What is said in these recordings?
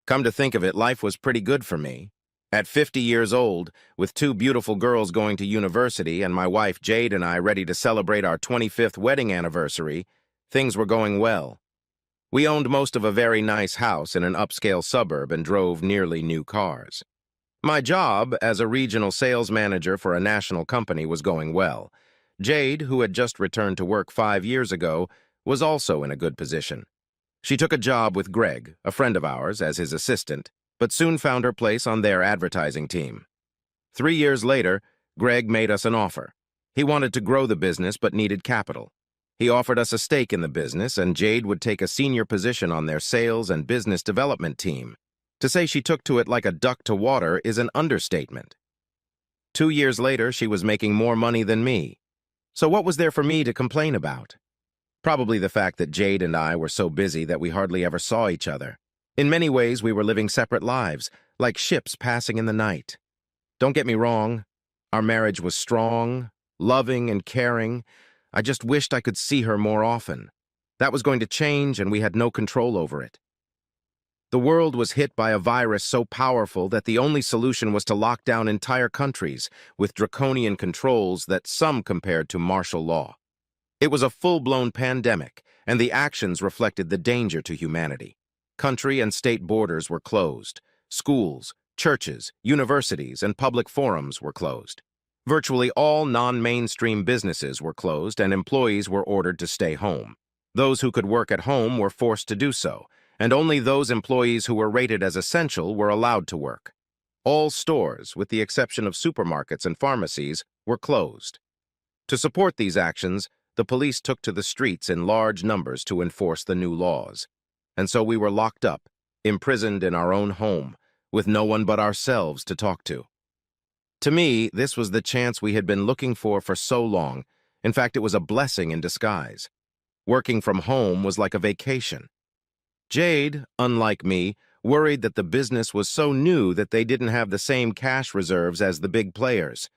Come to think of it, life was pretty good for me. At 50 years old, with two beautiful girls going to university and my wife Jade and I ready to celebrate our 25th wedding anniversary, things were going well. We owned most of a very nice house in an upscale suburb and drove nearly new cars. My job as a regional sales manager for a national company was going well. Jade, who had just returned to work 5 years ago, was also in a good position. She took a job with Greg, a friend of ours, as his assistant, but soon found her place on their advertising team. 3 years later, Greg made us an offer. He wanted to grow the business but needed capital. He offered us a stake in the business, and Jade would take a senior position on their sales and business development team. To say she took to it like a duck to water is an understatement. 2 years later, she was making more money than me. So what was there for me to complain about? Probably the fact that Jade and I were so busy that we hardly ever saw each other. In many ways, we were living separate lives, like ships passing in the night. Don't get me wrong, our marriage was strong, loving, and caring. I just wished I could see her more often. That was going to change, and we had no control over it. The world was hit by a virus so powerful that the only solution was to lock down entire countries with draconian controls that some compared to martial law. It was a full-blown pandemic, and the actions reflected the danger to humanity. Country and state borders were closed. Schools, churches, universities, and public forums were closed. Virtually all non-mainstream businesses were closed, and employees were ordered to stay home. Those who could work at home were forced to do so, and only those employees who were rated as essential were allowed to work. All stores, with the exception of supermarkets and pharmacies, were closed. To support these actions, the police took to the streets in large numbers to enforce the new laws. And so we were locked up, imprisoned in our own home, with no one but ourselves to talk to. To me, this was the chance we had been looking for so long. In fact, it was a blessing in disguise. Working from home was like a vacation. Jade, unlike me, worried that the business was so new that they didn't have the same cash reserves as the big players.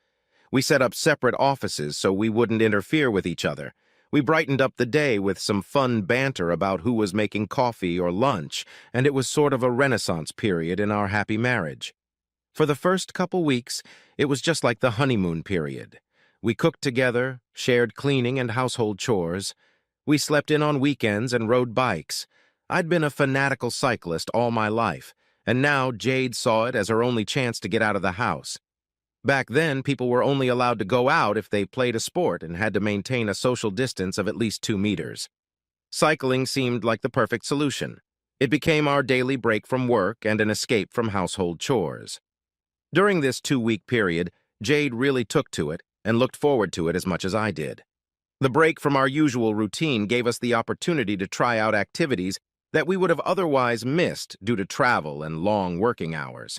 We set up separate offices so we wouldn't interfere with each other. We brightened up the day with some fun banter about who was making coffee or lunch, and it was sort of a renaissance period in our happy marriage. For the first couple weeks, it was just like the honeymoon period. We cooked together, shared cleaning and household chores. We slept in on weekends and rode bikes. I'd been a fanatical cyclist all my life, and now Jade saw it as her only chance to get out of the house. Back then, people were only allowed to go out if they played a sport and had to maintain a social distance of at least 2 meters. Cycling seemed like the perfect solution. It became our daily break from work and an escape from household chores. During this 2-week period, Jade really took to it and looked forward to it as much as I did. The break from our usual routine gave us the opportunity to try out activities that we would have otherwise missed due to travel and long working hours.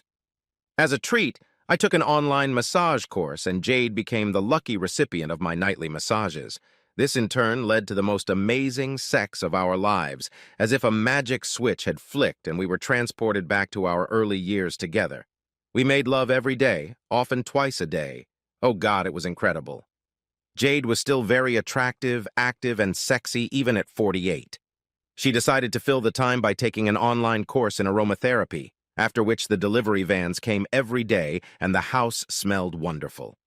As a treat, I took an online massage course, and Jade became the lucky recipient of my nightly massages. This in turn led to the most amazing sex of our lives, as if a magic switch had flicked and we were transported back to our early years together. We made love every day, often twice a day. Oh God, it was incredible. Jade was still very attractive, active, and sexy even at 48. She decided to fill the time by taking an online course in aromatherapy, after which the delivery vans came every day and the house smelled wonderful.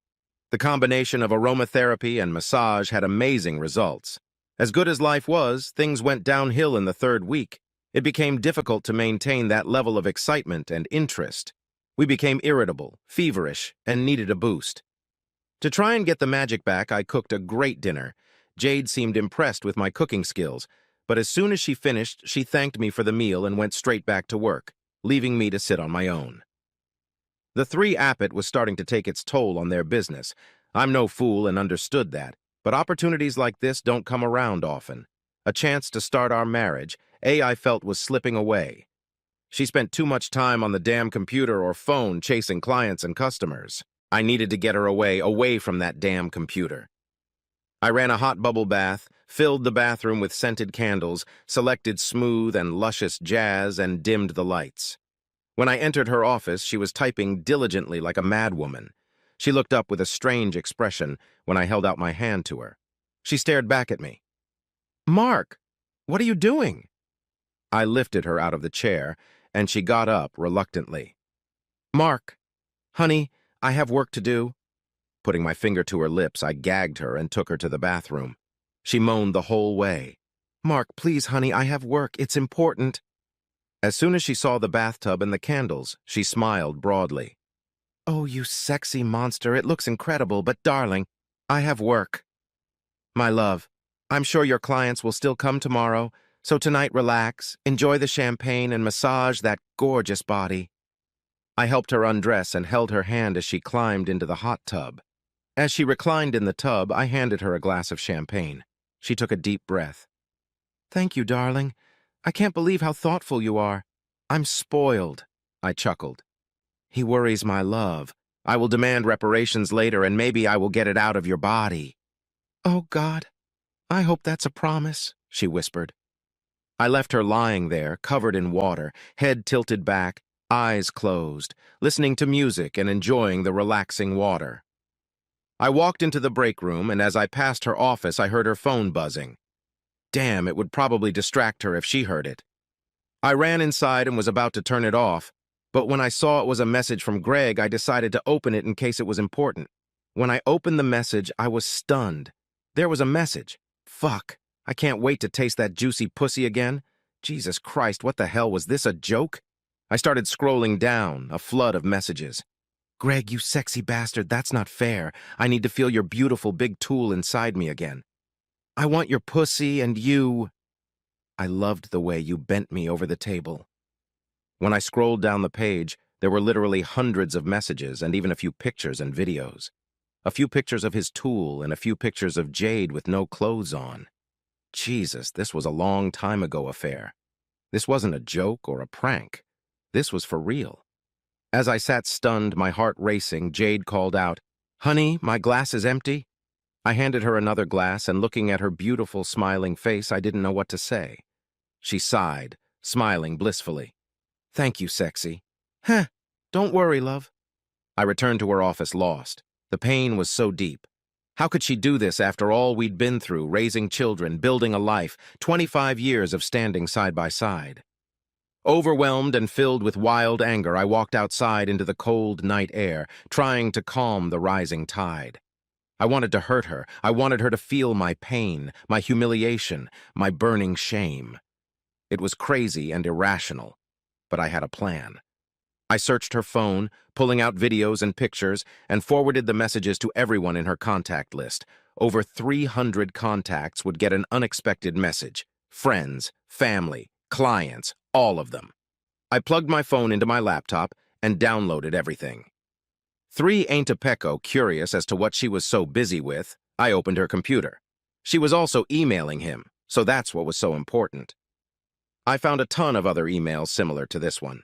The combination of aromatherapy and massage had amazing results. As good as life was, things went downhill in the 3rd week. It became difficult to maintain that level of excitement and interest. We became irritable, feverish, and needed a boost. To try and get the magic back, I cooked a great dinner. Jade seemed impressed with my cooking skills, but as soon as she finished, she thanked me for the meal and went straight back to work, leaving me to sit on my own. The 3-appet was starting to take its toll on their business. I'm no fool and understood that, but opportunities like this don't come around often. A chance to start our marriage, I felt was slipping away. She spent too much time on the damn computer or phone chasing clients and customers. I needed to get her away from that damn computer. I ran a hot bubble bath, filled the bathroom with scented candles, selected smooth and luscious jazz, and dimmed the lights. When I entered her office, she was typing diligently like a madwoman. She looked up with a strange expression when I held out my hand to her. She stared back at me. "Mark, what are you doing?" I lifted her out of the chair, and she got up reluctantly. "Mark, honey, I have work to do." Putting my finger to her lips, I gagged her and took her to the bathroom. She moaned the whole way. "Mark, please, honey, I have work. It's important." As soon as she saw the bathtub and the candles, she smiled broadly. "Oh, you sexy monster, it looks incredible, but darling, I have work." "My love, I'm sure your clients will still come tomorrow, so tonight relax, enjoy the champagne, and massage that gorgeous body." I helped her undress and held her hand as she climbed into the hot tub. As she reclined in the tub, I handed her a glass of champagne. She took a deep breath. "Thank you, darling. I can't believe how thoughtful you are. I'm spoiled," I chuckled. "He worries my love. I will demand reparations later, and maybe I will get it out of your body." "Oh, God, I hope that's a promise," she whispered. I left her lying there, covered in water, head tilted back, eyes closed, listening to music and enjoying the relaxing water. I walked into the break room, and as I passed her office, I heard her phone buzzing. Damn, it would probably distract her if she heard it. I ran inside and was about to turn it off, but when I saw it was a message from Greg, I decided to open it in case it was important. When I opened the message, I was stunned. There was a message. Fuck, I can't wait to taste that juicy pussy again. Jesus Christ, what the hell, was this a joke? I started scrolling down, a flood of messages. "Greg, you sexy bastard, that's not fair. I need to feel your beautiful big tool inside me again. I want your pussy and you. I loved the way you bent me over the table." When I scrolled down the page, there were literally hundreds of messages and even a few pictures and videos. A few pictures of his tool and a few pictures of Jade with no clothes on. Jesus, this was a long time ago affair. This wasn't a joke or a prank. This was for real. As I sat stunned, my heart racing, Jade called out, "Honey, my glass is empty." I handed her another glass, and looking at her beautiful, smiling face, I didn't know what to say. She sighed, smiling blissfully. "Thank you, sexy." "Heh, don't worry, love." I returned to her office lost. The pain was so deep. How could she do this after all we'd been through, raising children, building a life, 25 years of standing side by side? Overwhelmed and filled with wild anger, I walked outside into the cold night air, trying to calm the rising tide. I wanted to hurt her. I wanted her to feel my pain, my humiliation, my burning shame. It was crazy and irrational, but I had a plan. I searched her phone, pulling out videos and pictures, and forwarded the messages to everyone in her contact list. Over 300 contacts would get an unexpected message. Friends, family, clients, all of them. I plugged my phone into my laptop and downloaded everything. 3 Ain't a Pecco, curious as to what she was so busy with, I opened her computer. She was also emailing him, so that's what was so important. I found a ton of other emails similar to this one.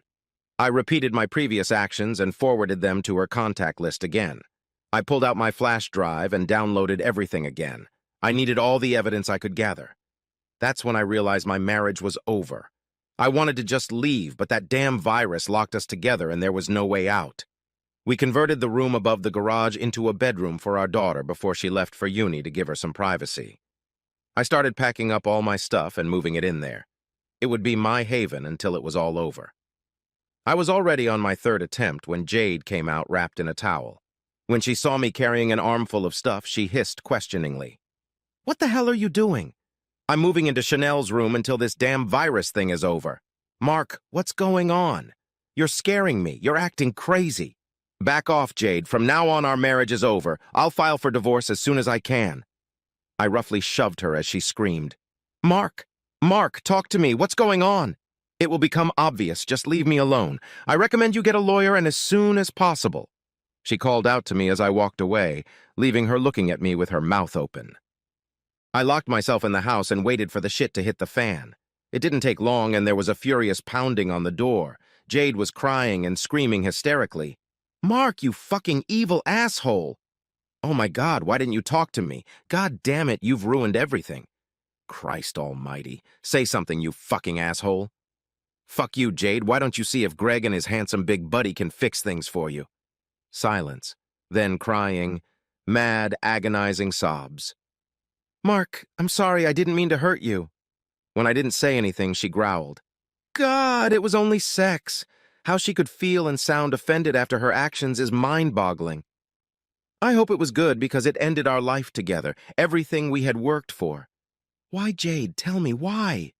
I repeated my previous actions and forwarded them to her contact list again. I pulled out my flash drive and downloaded everything again. I needed all the evidence I could gather. That's when I realized my marriage was over. I wanted to just leave, but that damn virus locked us together and there was no way out. We converted the room above the garage into a bedroom for our daughter before she left for uni to give her some privacy. I started packing up all my stuff and moving it in there. It would be my haven until it was all over. I was already on my 3rd attempt when Jade came out wrapped in a towel. When she saw me carrying an armful of stuff, she hissed questioningly. "What the hell are you doing?" "I'm moving into Chanel's room until this damn virus thing is over." "Mark, what's going on? You're scaring me. You're acting crazy." "Back off, Jade. From now on, our marriage is over. I'll file for divorce as soon as I can." I roughly shoved her as she screamed. Mark, talk to me. What's going on?" "It will become obvious. Just leave me alone. I recommend you get a lawyer and as soon as possible." She called out to me as I walked away, leaving her looking at me with her mouth open. I locked myself in the house and waited for the shit to hit the fan. It didn't take long and there was a furious pounding on the door. Jade was crying and screaming hysterically. "Mark, you fucking evil asshole!" "Oh my God, why didn't you talk to me? God damn it, you've ruined everything." "Christ almighty. Say something, you fucking asshole." "Fuck you, Jade. Why don't you see if Greg and his handsome big buddy can fix things for you?" Silence. Then crying, mad, agonizing sobs. "Mark, I'm sorry, I didn't mean to hurt you." When I didn't say anything, she growled. God, it was only sex. How she could feel and sound offended after her actions is mind-boggling. I hope it was good because it ended our life together, everything we had worked for. Why, Jade? Tell me, why?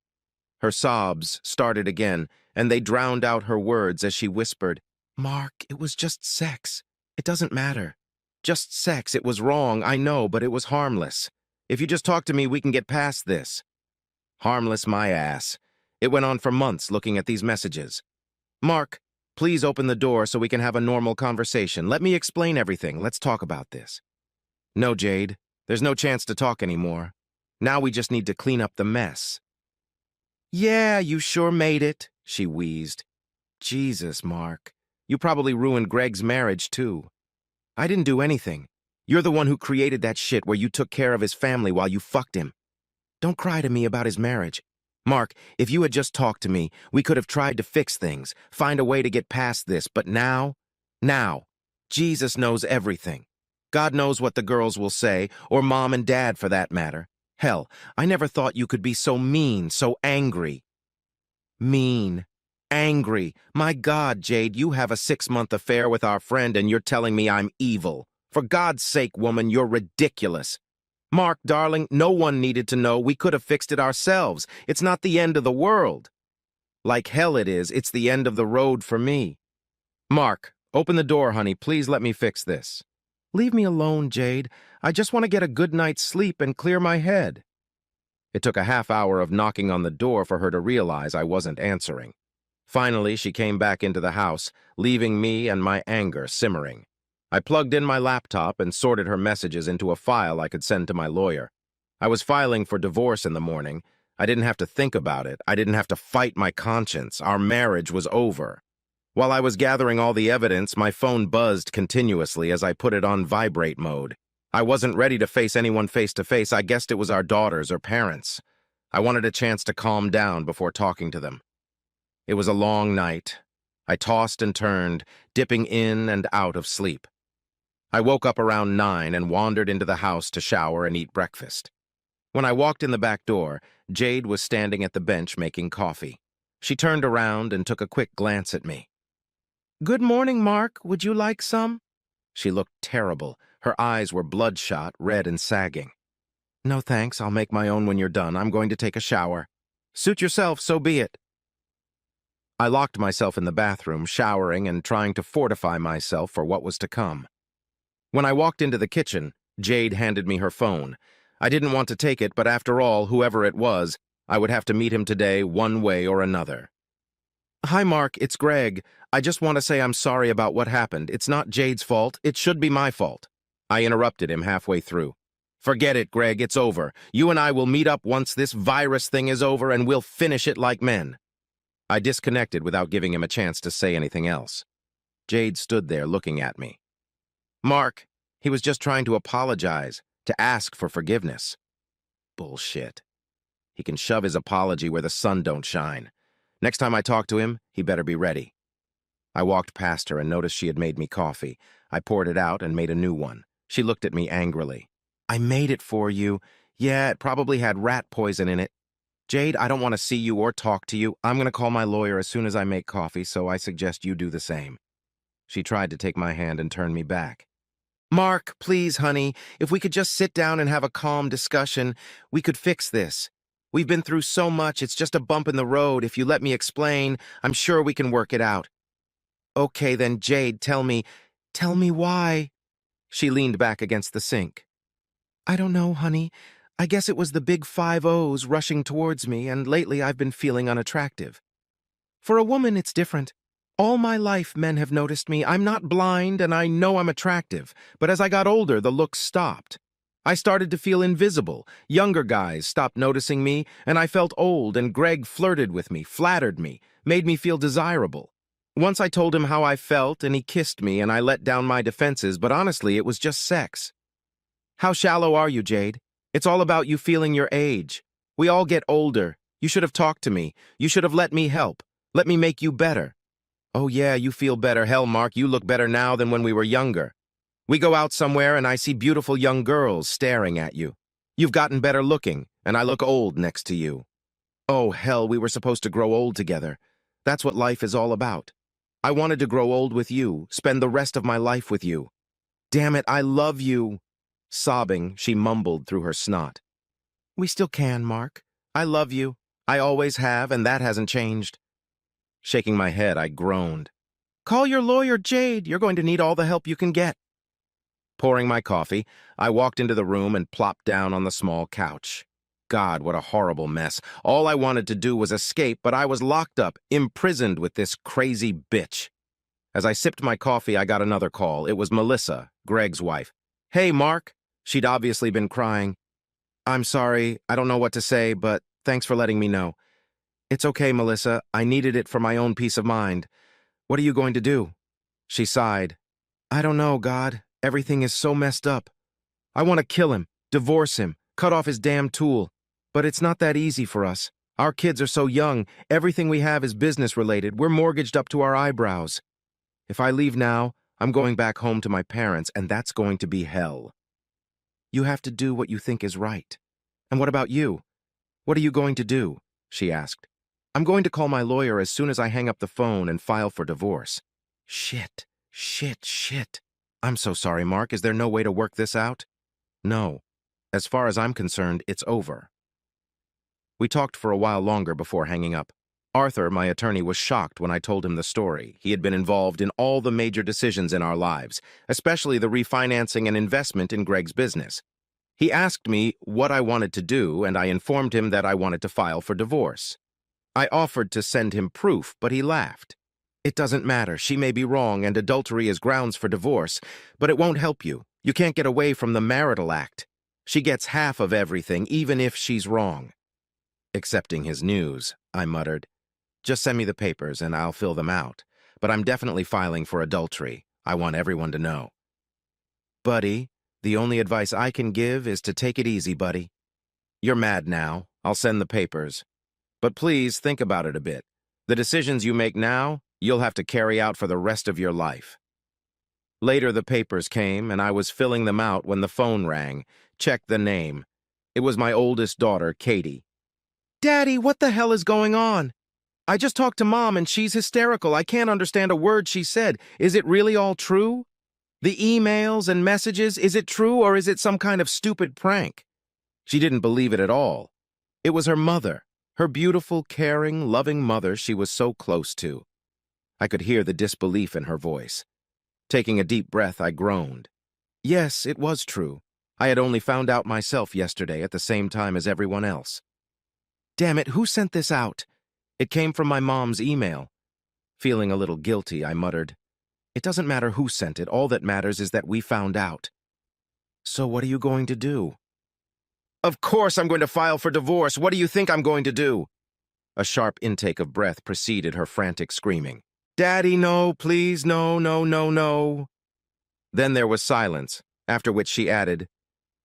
Her sobs started again, and they drowned out her words as she whispered, Mark, it was just sex. It doesn't matter. Just sex. It was wrong, I know, but it was harmless. If you just talk to me, we can get past this. Harmless my ass. It went on for months looking at these messages. Mark, please open the door so we can have a normal conversation. Let me explain everything. Let's talk about this. No, Jade. There's no chance to talk anymore. Now we just need to clean up the mess. Yeah, you sure made it, she wheezed. Jesus, Mark. You probably ruined Greg's marriage, too. I didn't do anything. You're the one who created that shit where you took care of his family while you fucked him. Don't cry to me about his marriage. Mark, if you had just talked to me, we could have tried to fix things, find a way to get past this, but now, Jesus knows everything. God knows what the girls will say, or Mom and Dad for that matter. Hell, I never thought you could be so mean, so angry. Mean. Angry. My God, Jade, you have a 6-month affair with our friend and you're telling me I'm evil. For God's sake, woman, you're ridiculous. Mark, darling, no one needed to know. We could have fixed it ourselves. It's not the end of the world. Like hell it is. It's the end of the road for me. Mark, open the door, honey. Please let me fix this. Leave me alone, Jade. I just want to get a good night's sleep and clear my head. It took a half hour of knocking on the door for her to realize I wasn't answering. Finally, she came back into the house, leaving me and my anger simmering. I plugged in my laptop and sorted her messages into a file I could send to my lawyer. I was filing for divorce in the morning. I didn't have to think about it. I didn't have to fight my conscience. Our marriage was over. While I was gathering all the evidence, my phone buzzed continuously as I put it on vibrate mode. I wasn't ready to face anyone face-to-face. I guessed it was our daughters or parents. I wanted a chance to calm down before talking to them. It was a long night. I tossed and turned, dipping in and out of sleep. I woke up around 9 and wandered into the house to shower and eat breakfast. When I walked in the back door, Jade was standing at the bench making coffee. She turned around and took a quick glance at me. Good morning, Mark. Would you like some? She looked terrible. Her eyes were bloodshot, red and sagging. No thanks, I'll make my own when you're done. I'm going to take a shower. Suit yourself, so be it. I locked myself in the bathroom, showering and trying to fortify myself for what was to come. When I walked into the kitchen, Jade handed me her phone. I didn't want to take it, but after all, whoever it was, I would have to meet him today one way or another. Hi, Mark, it's Greg. I just want to say I'm sorry about what happened. It's not Jade's fault. It should be my fault. I interrupted him halfway through. Forget it, Greg. It's over. You and I will meet up once this virus thing is over and we'll finish it like men. I disconnected without giving him a chance to say anything else. Jade stood there looking at me. Mark, he was just trying to apologize, to ask for forgiveness. Bullshit. He can shove his apology where the sun don't shine. Next time I talk to him, he better be ready. I walked past her and noticed she had made me coffee. I poured it out and made a new one. She looked at me angrily. I made it for you. Yeah, it probably had rat poison in it. Jade, I don't want to see you or talk to you. I'm going to call my lawyer as soon as I make coffee, so I suggest you do the same. She tried to take my hand and turn me back. Mark, please, honey, if we could just sit down and have a calm discussion, we could fix this. We've been through so much, it's just a bump in the road. If you let me explain, I'm sure we can work it out. Okay, then, Jade, tell me why. She leaned back against the sink. I don't know, honey. I guess it was the big 5 O's rushing towards me, and lately I've been feeling unattractive. For a woman, it's different. All my life, men have noticed me. I'm not blind, and I know I'm attractive. But as I got older, the looks stopped. I started to feel invisible. Younger guys stopped noticing me, and I felt old, and Greg flirted with me, flattered me, made me feel desirable. Once I told him how I felt, and he kissed me, and I let down my defenses, but honestly, it was just sex. How shallow are you, Jade? It's all about you feeling your age. We all get older. You should have talked to me. You should have let me help. Let me make you better. Oh yeah, you feel better. Hell, Mark, you look better now than when we were younger. We go out somewhere and I see beautiful young girls staring at you. You've gotten better looking, and I look old next to you. Oh, hell, we were supposed to grow old together. That's what life is all about. I wanted to grow old with you, spend the rest of my life with you. Damn it, I love you. Sobbing, she mumbled through her snot. We still can, Mark. I love you. I always have, and that hasn't changed. Shaking my head, I groaned. Call your lawyer, Jade. You're going to need all the help you can get. Pouring my coffee, I walked into the room and plopped down on the small couch. God, what a horrible mess. All I wanted to do was escape, but I was locked up, imprisoned with this crazy bitch. As I sipped my coffee, I got another call. It was Melissa, Greg's wife. Hey, Mark. She'd obviously been crying. I'm sorry, I don't know what to say, but thanks for letting me know. It's okay, Melissa. I needed it for my own peace of mind. What are you going to do? She sighed. I don't know, God. Everything is so messed up. I want to kill him, divorce him, cut off his damn tool. But it's not that easy for us. Our kids are so young. Everything we have is business-related. We're mortgaged up to our eyebrows. If I leave now, I'm going back home to my parents, and that's going to be hell. You have to do what you think is right. And what about you? What are you going to do? She asked. I'm going to call my lawyer as soon as I hang up the phone and file for divorce. Shit. I'm so sorry, Mark. Is there no way to work this out? No. As far as I'm concerned, it's over. We talked for a while longer before hanging up. Arthur, my attorney, was shocked when I told him the story. He had been involved in all the major decisions in our lives, especially the refinancing and investment in Greg's business. He asked me what I wanted to do, and I informed him that I wanted to file for divorce. I offered to send him proof, but he laughed. It doesn't matter. She may be wrong, and adultery is grounds for divorce, but it won't help you. You can't get away from the marital act. She gets half of everything, even if she's wrong. Accepting his news, I muttered. Just send me the papers, and I'll fill them out. But I'm definitely filing for adultery. I want everyone to know. Buddy, the only advice I can give is to take it easy, buddy. You're mad now. I'll send the papers. But please think about it a bit. The decisions you make now, you'll have to carry out for the rest of your life. Later, the papers came, and I was filling them out when the phone rang. Checked the name. It was my oldest daughter, Katie. Daddy, what the hell is going on? I just talked to Mom, and she's hysterical. I can't understand a word she said. Is it really all true? The emails and messages, is it true, or is it some kind of stupid prank? She didn't believe it at all. It was her mother, her beautiful, caring, loving mother she was so close to. I could hear the disbelief in her voice. Taking a deep breath, I groaned. Yes, it was true. I had only found out myself yesterday at the same time as everyone else. Damn it, who sent this out? It came from my mom's email. Feeling a little guilty, I muttered. It doesn't matter who sent it. All that matters is that we found out. So what are you going to do? Of course I'm going to file for divorce. What do you think I'm going to do? A sharp intake of breath preceded her frantic screaming. Daddy, no, please, no, no, no, no. Then there was silence, after which she added,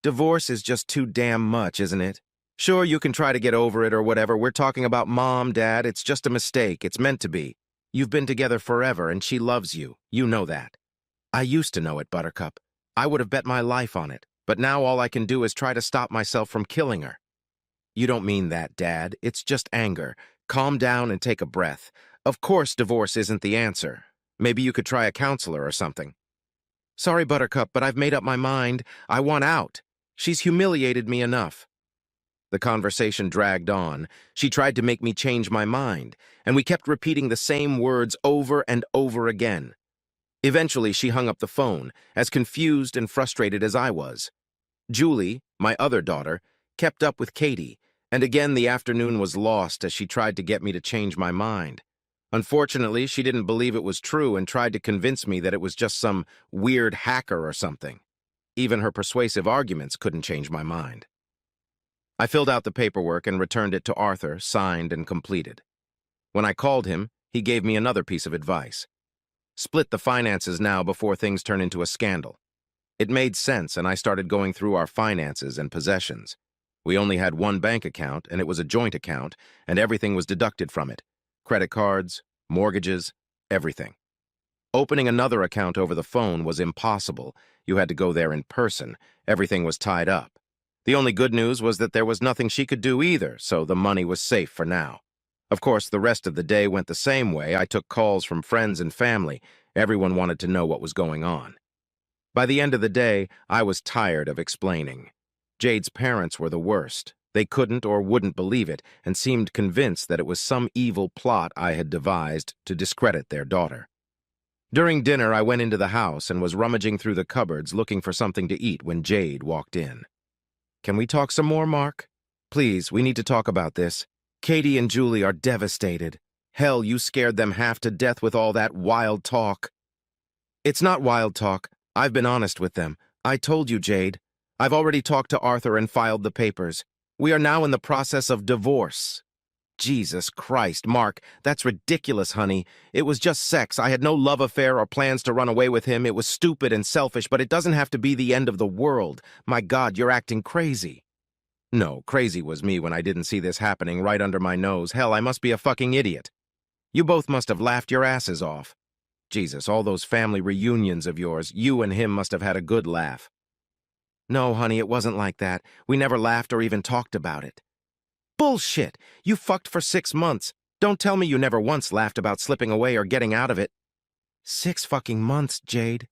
Divorce is just too damn much, isn't it? Sure, you can try to get over it or whatever. We're talking about Mom, Dad. It's just a mistake. It's meant to be. You've been together forever, and she loves you. You know that. I used to know it, Buttercup. I would have bet my life on it. But now all I can do is try to stop myself from killing her. You don't mean that, Dad. It's just anger. Calm down and take a breath. Of course divorce isn't the answer. Maybe you could try a counselor or something. Sorry, Buttercup, but I've made up my mind. I want out. She's humiliated me enough. The conversation dragged on. She tried to make me change my mind, and we kept repeating the same words over and over again. Eventually, she hung up the phone, as confused and frustrated as I was. Julie, my other daughter, kept up with Katie, and again the afternoon was lost as she tried to get me to change my mind. Unfortunately, she didn't believe it was true and tried to convince me that it was just some weird hacker or something. Even her persuasive arguments couldn't change my mind. I filled out the paperwork and returned it to Arthur, signed and completed. When I called him, he gave me another piece of advice. Split the finances now before things turn into a scandal. It made sense, and I started going through our finances and possessions. We only had one bank account, and it was a joint account, and everything was deducted from it. Credit cards, mortgages, everything. Opening another account over the phone was impossible. You had to go there in person. Everything was tied up. The only good news was that there was nothing she could do either, so the money was safe for now. Of course, the rest of the day went the same way. I took calls from friends and family. Everyone wanted to know what was going on. By the end of the day, I was tired of explaining. Jade's parents were the worst. They couldn't or wouldn't believe it and seemed convinced that it was some evil plot I had devised to discredit their daughter. During dinner, I went into the house and was rummaging through the cupboards looking for something to eat when Jade walked in. "Can we talk some more, Mark? Please, we need to talk about this. Katie and Julie are devastated. Hell, you scared them half to death with all that wild talk." "It's not wild talk. I've been honest with them. I told you, Jade. I've already talked to Arthur and filed the papers. We are now in the process of divorce." "Jesus Christ, Mark, that's ridiculous, honey. It was just sex. I had no love affair or plans to run away with him. It was stupid and selfish, but it doesn't have to be the end of the world. My God, you're acting crazy." "No, crazy was me when I didn't see this happening right under my nose. Hell, I must be a fucking idiot. You both must have laughed your asses off. Jesus, all those family reunions of yours, you and him must have had a good laugh." "No, honey, it wasn't like that. We never laughed or even talked about it." "Bullshit! You fucked for 6 months. Don't tell me you never once laughed about slipping away or getting out of it." 6 fucking months, Jade.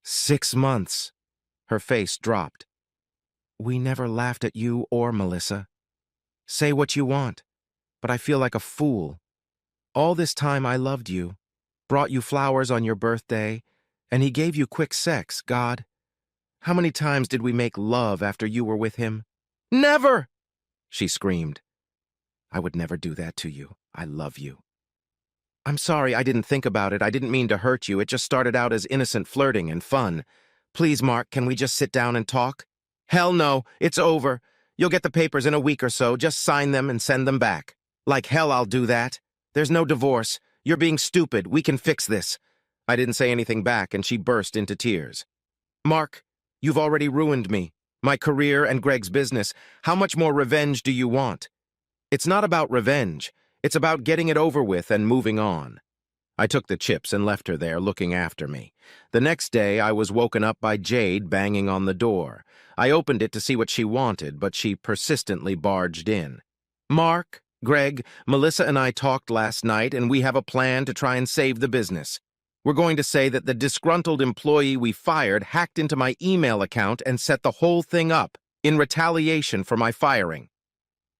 6 months. Her face dropped. "We never laughed at you or Melissa. Say what you want, but I feel like a fool. All this time I loved you, brought you flowers on your birthday, and he gave you quick sex, God. How many times did we make love after you were with him?" "Never!" she screamed. "I would never do that to you. I love you." "I'm sorry, I didn't think about it. I didn't mean to hurt you. It just started out as innocent flirting and fun. Please, Mark, can we just sit down and talk?" "Hell no, it's over. You'll get the papers in a week or so. Just sign them and send them back." "Like hell I'll do that. There's no divorce. You're being stupid. We can fix this." I didn't say anything back, and she burst into tears. "Mark, you've already ruined me, my career and Greg's business. How much more revenge do you want?" "It's not about revenge. It's about getting it over with and moving on." I took the chips and left her there looking after me. The next day, I was woken up by Jade banging on the door. I opened it to see what she wanted, but she persistently barged in. "Mark, Greg, Melissa and I talked last night, and we have a plan to try and save the business. We're going to say that the disgruntled employee we fired hacked into my email account and set the whole thing up in retaliation for my firing."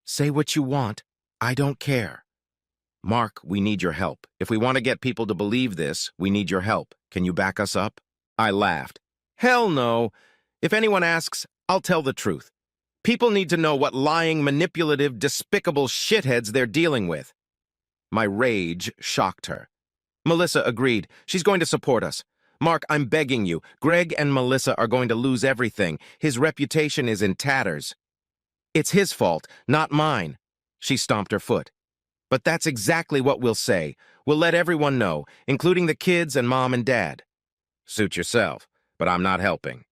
"Say what you want. I don't care." "Mark, we need your help. If we want to get people to believe this, we need your help. Can you back us up?" I laughed. "Hell no. If anyone asks, I'll tell the truth. People need to know what lying, manipulative, despicable shitheads they're dealing with." My rage shocked her. Melissa agreed. "She's going to support us. Mark, I'm begging you. Greg and Melissa are going to lose everything. His reputation is in tatters." "It's his fault, not mine." She stomped her foot. "But that's exactly what we'll say. We'll let everyone know, including the kids and Mom and Dad." "Suit yourself, but I'm not helping."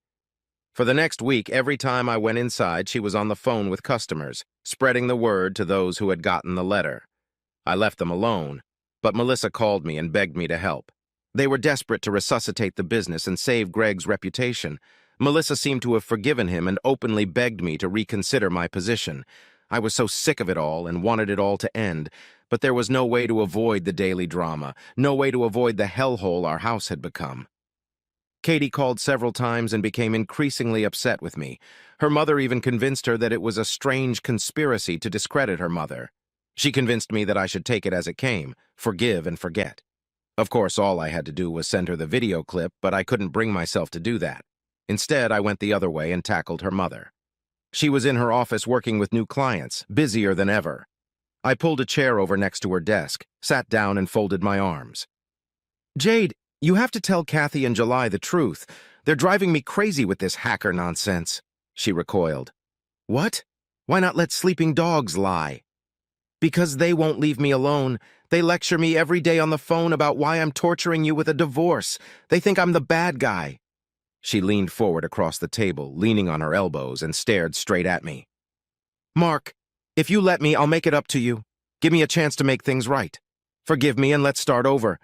For the next week, every time I went inside, she was on the phone with customers, spreading the word to those who had gotten the letter. I left them alone, but Melissa called me and begged me to help. They were desperate to resuscitate the business and save Greg's reputation. Melissa seemed to have forgiven him and openly begged me to reconsider my position. I was so sick of it all and wanted it all to end, but there was no way to avoid the daily drama, no way to avoid the hellhole our house had become. Katie called several times and became increasingly upset with me. Her mother even convinced her that it was a strange conspiracy to discredit her mother. She convinced me that I should take it as it came, forgive and forget. Of course, all I had to do was send her the video clip, but I couldn't bring myself to do that. Instead, I went the other way and tackled her mother. She was in her office working with new clients, busier than ever. I pulled a chair over next to her desk, sat down and folded my arms. "Jade, you have to tell Kathy and July the truth. They're driving me crazy with this hacker nonsense," she recoiled. "What? Why not let sleeping dogs lie?" "Because they won't leave me alone. They lecture me every day on the phone about why I'm torturing you with a divorce. They think I'm the bad guy." She leaned forward across the table, leaning on her elbows, and stared straight at me. "Mark, if you let me, I'll make it up to you. Give me a chance to make things right. Forgive me and let's start over.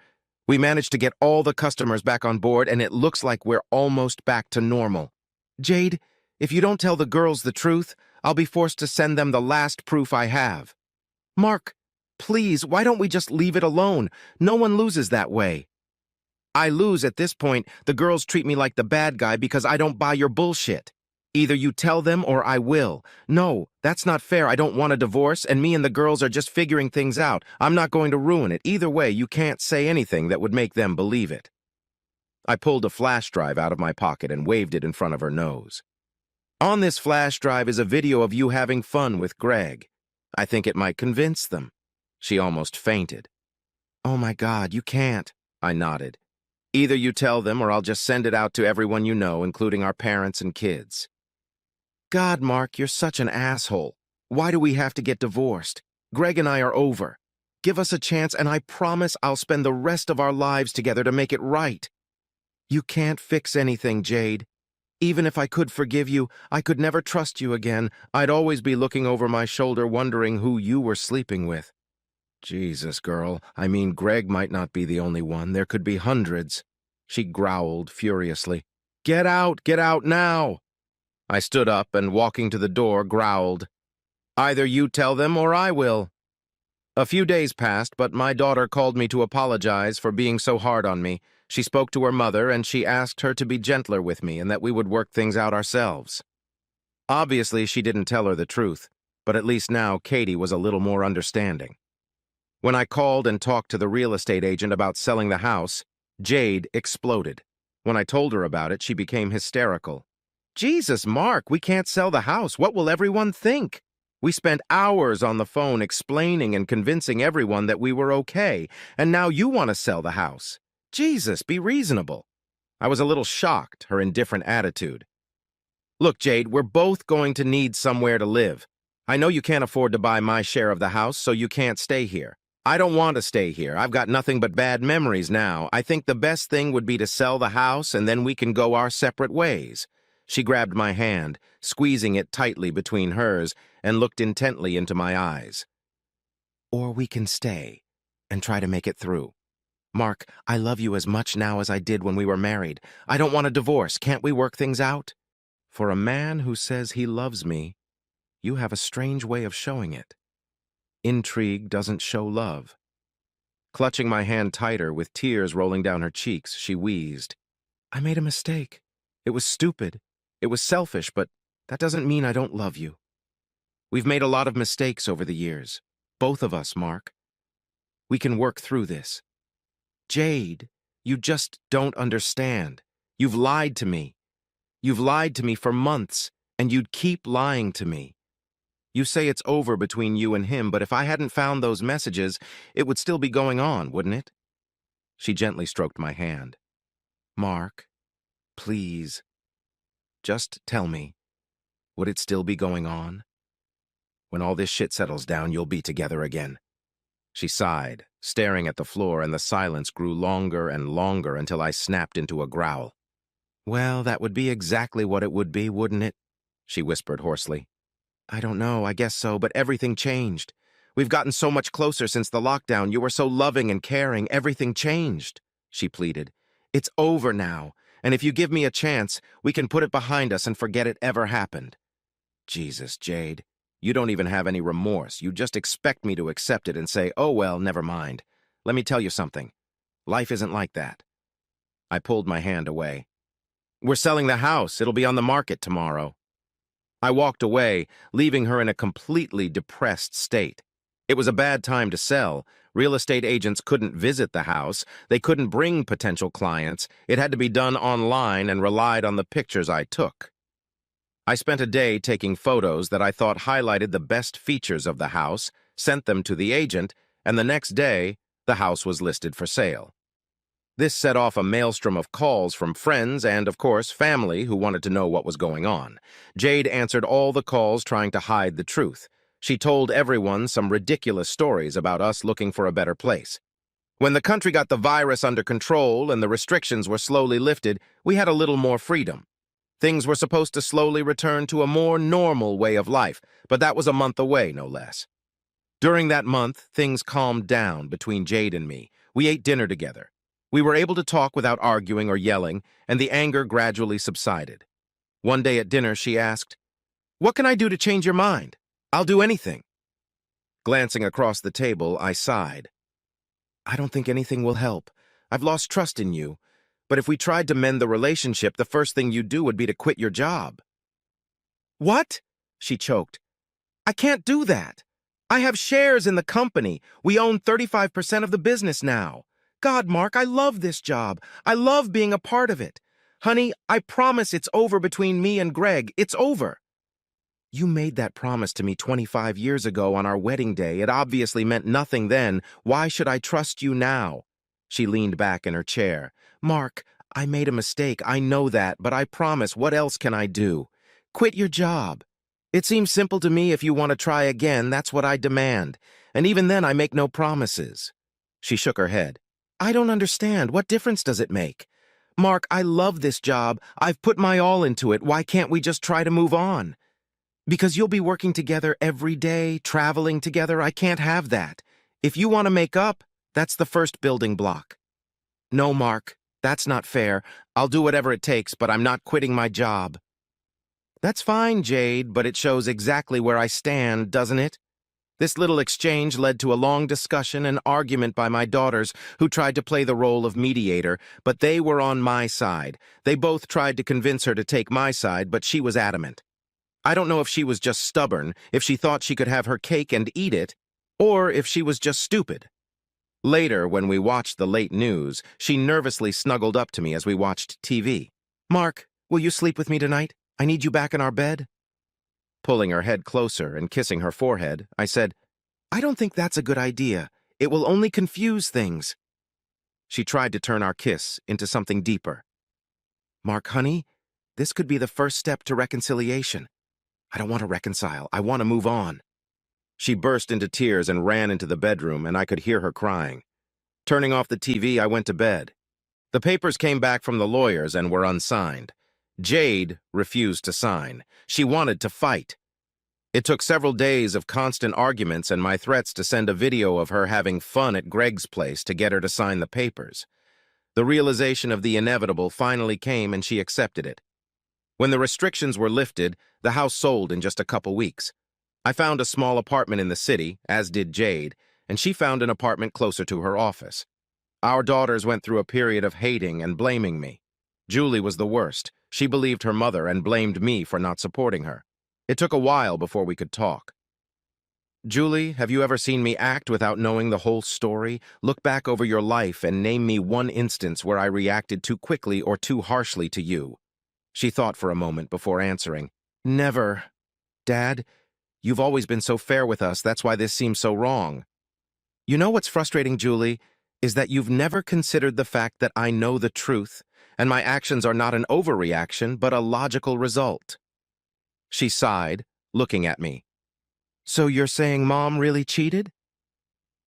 We managed to get all the customers back on board, and it looks like we're almost back to normal. Jade, If you don't tell the girls the truth, I'll be forced to send them the last proof I have. Mark, please, why don't we just leave it alone? No one loses that way. I lose at this point. The girls treat me like the bad guy because I don't buy your bullshit. Either you tell them or I will. No, that's not fair. I don't want a divorce, and me and the girls are just figuring things out. I'm not going to ruin it. Either way, you can't say anything that would make them believe it. I pulled a flash drive out of my pocket and waved it in front of her nose. On this flash drive is a video of you having fun with Greg. I think it might convince them. She almost fainted. Oh my God, you can't. I nodded. Either you tell them or I'll just send it out to everyone you know, including our parents and kids. God, Mark, you're such an asshole. Why do we have to get divorced? Greg and I are over. Give us a chance and I promise I'll spend the rest of our lives together to make it right. You can't fix anything, Jade. Even if I could forgive you, I could never trust you again. I'd always be looking over my shoulder wondering who you were sleeping with. Jesus, girl, I mean, Greg might not be the only one. There could be hundreds. She growled furiously. Get out now! I stood up and, walking to the door, growled. Either you tell them or I will. A few days passed, but my daughter called me to apologize for being so hard on me. She spoke to her mother, and she asked her to be gentler with me and that we would work things out ourselves. Obviously, she didn't tell her the truth, but at least now Katie was a little more understanding. When I called and talked to the real estate agent about selling the house, Jade exploded. When I told her about it, she became hysterical. Jesus, Mark, we can't sell the house. What will everyone think? We spent hours on the phone explaining and convincing everyone that we were okay, and now you want to sell the house. Jesus, be reasonable. I was a little shocked, her indifferent attitude. Look, Jade, we're both going to need somewhere to live. I know you can't afford to buy my share of the house, so you can't stay here. I don't want to stay here. I've got nothing but bad memories now. I think the best thing would be to sell the house, and then we can go our separate ways. She grabbed my hand, squeezing it tightly between hers, and looked intently into my eyes. Or we can stay and try to make it through. Mark, I love you as much now as I did when we were married. I don't want a divorce. Can't we work things out? For a man who says he loves me, you have a strange way of showing it. Intrigue doesn't show love. Clutching my hand tighter with tears rolling down her cheeks, she wheezed. I made a mistake. It was stupid. It was selfish, but that doesn't mean I don't love you. We've made a lot of mistakes over the years. Both of us, Mark. We can work through this. Jade, you just don't understand. You've lied to me. You've lied to me for months, and you'd keep lying to me. You say it's over between you and him, but if I hadn't found those messages, it would still be going on, wouldn't it? She gently stroked my hand. Mark, please, just tell me, would it still be going on? When all this shit settles down, you'll be together again. She sighed, staring at the floor, and the silence grew longer and longer until I snapped into a growl. Well, that would be exactly what it would be, wouldn't it? She whispered hoarsely. I don't know, I guess so, but everything changed. We've gotten so much closer since the lockdown. You were so loving and caring. Everything changed, she pleaded. It's over now, and if you give me a chance, we can put it behind us and forget it ever happened. Jesus, Jade, you don't even have any remorse. You just expect me to accept it and say, oh well, never mind. Let me tell you something. Life isn't like that. I pulled my hand away. We're selling the house. It'll be on the market tomorrow. I walked away, leaving her in a completely depressed state. It was a bad time to sell. Real estate agents couldn't visit the house. They couldn't bring potential clients. It had to be done online and relied on the pictures I took. I spent a day taking photos that I thought highlighted the best features of the house, sent them to the agent, and the next day, the house was listed for sale. This set off a maelstrom of calls from friends and, of course, family who wanted to know what was going on. Jade answered all the calls trying to hide the truth. She told everyone some ridiculous stories about us looking for a better place. When the country got the virus under control and the restrictions were slowly lifted, we had a little more freedom. Things were supposed to slowly return to a more normal way of life, but that was a month away, no less. During that month, things calmed down between Jade and me. We ate dinner together. We were able to talk without arguing or yelling, and the anger gradually subsided. One day at dinner, she asked, "What can I do to change your mind? I'll do anything." Glancing across the table, I sighed. "I don't think anything will help. I've lost trust in you. But if we tried to mend the relationship, the first thing you'd do would be to quit your job." "What?" she choked. "I can't do that. I have shares in the company. We own 35% of the business now. God, Mark, I love this job. I love being a part of it. Honey, I promise it's over between me and Greg. It's over." "You made that promise to me 25 years ago on our wedding day. It obviously meant nothing then. Why should I trust you now?" She leaned back in her chair. "Mark, I made a mistake. I know that, but I promise, what else can I do? Quit your job. It seems simple to me. If you want to try again, that's what I demand. And even then, I make no promises." She shook her head. "I don't understand. What difference does it make? Mark, I love this job. I've put my all into it. Why can't we just try to move on? Because you'll be working together every day, traveling together. I can't have that. If you want to make up, that's the first building block." "No, Mark, that's not fair. I'll do whatever it takes, but I'm not quitting my job." "That's fine, Jade, but it shows exactly where I stand, doesn't it?" This little exchange led to a long discussion and argument by my daughters, who tried to play the role of mediator, but they were on my side. They both tried to convince her to take my side, but she was adamant. I don't know if she was just stubborn, if she thought she could have her cake and eat it, or if she was just stupid. Later, when we watched the late news, she nervously snuggled up to me as we watched TV. "Mark, will you sleep with me tonight? I need you back in our bed." Pulling her head closer and kissing her forehead, I said, "I don't think that's a good idea. It will only confuse things." She tried to turn our kiss into something deeper. "Mark, honey, this could be the first step to reconciliation." "I don't want to reconcile. I want to move on." She burst into tears and ran into the bedroom, and I could hear her crying. Turning off the TV, I went to bed. The papers came back from the lawyers and were unsigned. Jade refused to sign. She wanted to fight. It took several days of constant arguments and my threats to send a video of her having fun at Greg's place to get her to sign the papers. The realization of the inevitable finally came, and she accepted it. When the restrictions were lifted, the house sold in just a couple weeks. I found a small apartment in the city, as did Jade, and she found an apartment closer to her office. Our daughters went through a period of hating and blaming me. Julie was the worst. She believed her mother and blamed me for not supporting her. It took a while before we could talk. "Julie, have you ever seen me act without knowing the whole story? Look back over your life and name me one instance where I reacted too quickly or too harshly to you." She thought for a moment before answering. "Never. Dad, you've always been so fair with us. That's why this seems so wrong. You know what's frustrating, Julie, is that you've never considered the fact that I know the truth, and my actions are not an overreaction, but a logical result." She sighed, looking at me. "So you're saying Mom really cheated?"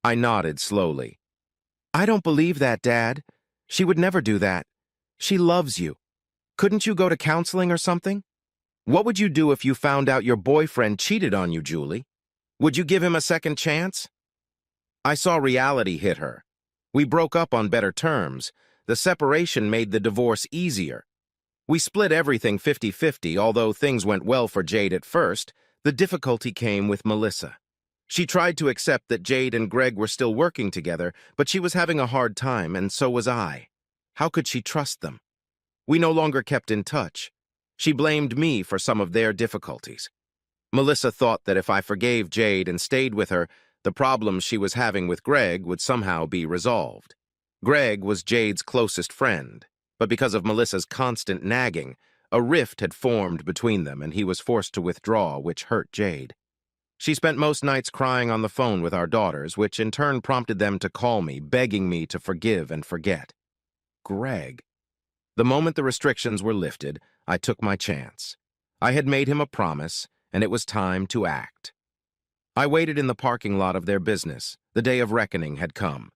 I nodded slowly. "I don't believe that, Dad. She would never do that. She loves you. Couldn't you go to counseling or something? What would you do if you found out your boyfriend cheated on you, Julie? Would you give him a second chance?" I saw reality hit her. We broke up on better terms. The separation made the divorce easier. We split everything 50-50, although things went well for Jade at first. The difficulty came with Melissa. She tried to accept that Jade and Greg were still working together, but she was having a hard time, and so was I. How could she trust them? We no longer kept in touch. She blamed me for some of their difficulties. Melissa thought that if I forgave Jade and stayed with her, the problems she was having with Greg would somehow be resolved. Greg was Jade's closest friend, but because of Melissa's constant nagging, a rift had formed between them and he was forced to withdraw, which hurt Jade. She spent most nights crying on the phone with our daughters, which in turn prompted them to call me, begging me to forgive and forget. Greg. The moment the restrictions were lifted, I took my chance. I had made him a promise, and it was time to act. I waited in the parking lot of their business. The day of reckoning had come.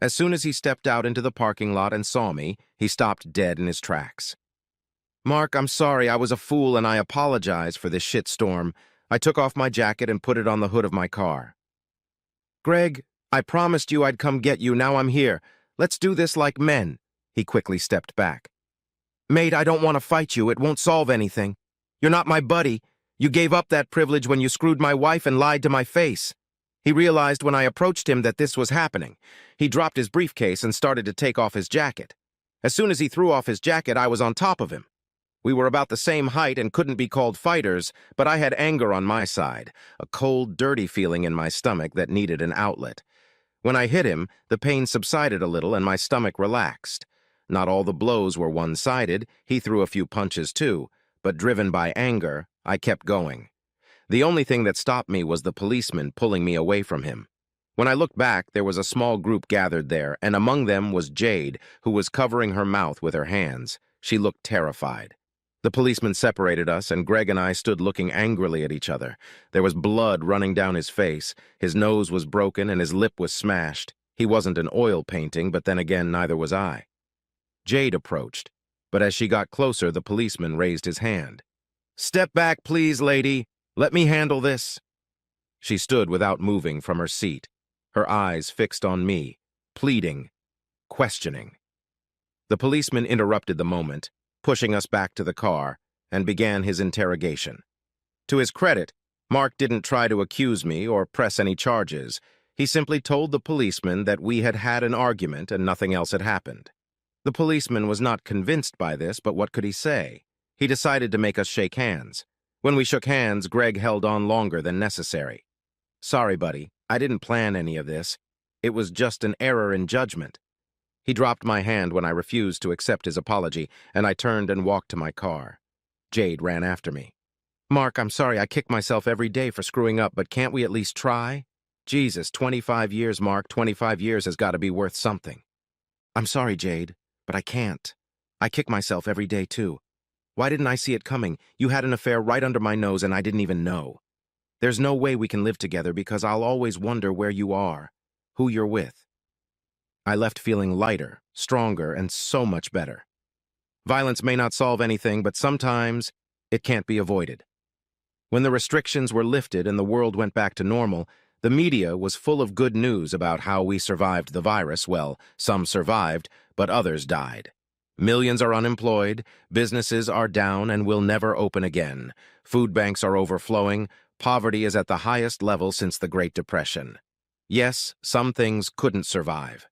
As soon as he stepped out into the parking lot and saw me, he stopped dead in his tracks. "Mark, I'm sorry. I was a fool, and I apologize for this shitstorm." I took off my jacket and put it on the hood of my car. "Greg, I promised you I'd come get you. Now I'm here. Let's do this like men." He quickly stepped back. Mate, I don't want to fight you. It won't solve anything. You're not my buddy. You gave up that privilege when you screwed my wife and lied to my face. He realized when I approached him that this was happening. He dropped his briefcase and started to take off his jacket. As soon as he threw off his jacket, I was on top of him. We were about the same height and couldn't be called fighters, but I had anger on my side, a cold, dirty feeling in my stomach that needed an outlet. When I hit him, the pain subsided a little and my stomach relaxed. Not all the blows were one-sided. He threw a few punches too, but driven by anger, I kept going. The only thing that stopped me was the policeman pulling me away from him. When I looked back, there was a small group gathered there, and among them was Jade, who was covering her mouth with her hands. She looked terrified. The policeman separated us, and Greg and I stood looking angrily at each other. There was blood running down his face. His nose was broken, and his lip was smashed. He wasn't an oil painting, but then again, neither was I. Jade approached, but as she got closer, the policeman raised his hand. "Step back, please, lady. Let me handle this." She stood without moving from her seat, her eyes fixed on me, pleading, questioning. The policeman interrupted the moment, pushing us back to the car, and began his interrogation. To his credit, Mark didn't try to accuse me or press any charges. He simply told the policeman that we had had an argument and nothing else had happened. The policeman was not convinced by this, but what could he say? He decided to make us shake hands. When we shook hands, Greg held on longer than necessary. "Sorry, buddy. I didn't plan any of this. It was just an error in judgment." He dropped my hand when I refused to accept his apology, and I turned and walked to my car. Jade ran after me. "Mark, I'm sorry I kick myself every day for screwing up, but can't we at least try? Jesus, 25 years, Mark. 25 years has got to be worth something." "I'm sorry, Jade, but I can't. I kick myself every day, too. Why didn't I see it coming? You had an affair right under my nose and I didn't even know. There's no way we can live together because I'll always wonder where you are, who you're with." I left feeling lighter, stronger, and so much better. Violence may not solve anything, but sometimes it can't be avoided. When the restrictions were lifted and the world went back to normal, the media was full of good news about how we survived the virus. Well, some survived, but others died. Millions are unemployed, businesses are down and will never open again, food banks are overflowing, poverty is at the highest level since the Great Depression. Yes, some things couldn't survive.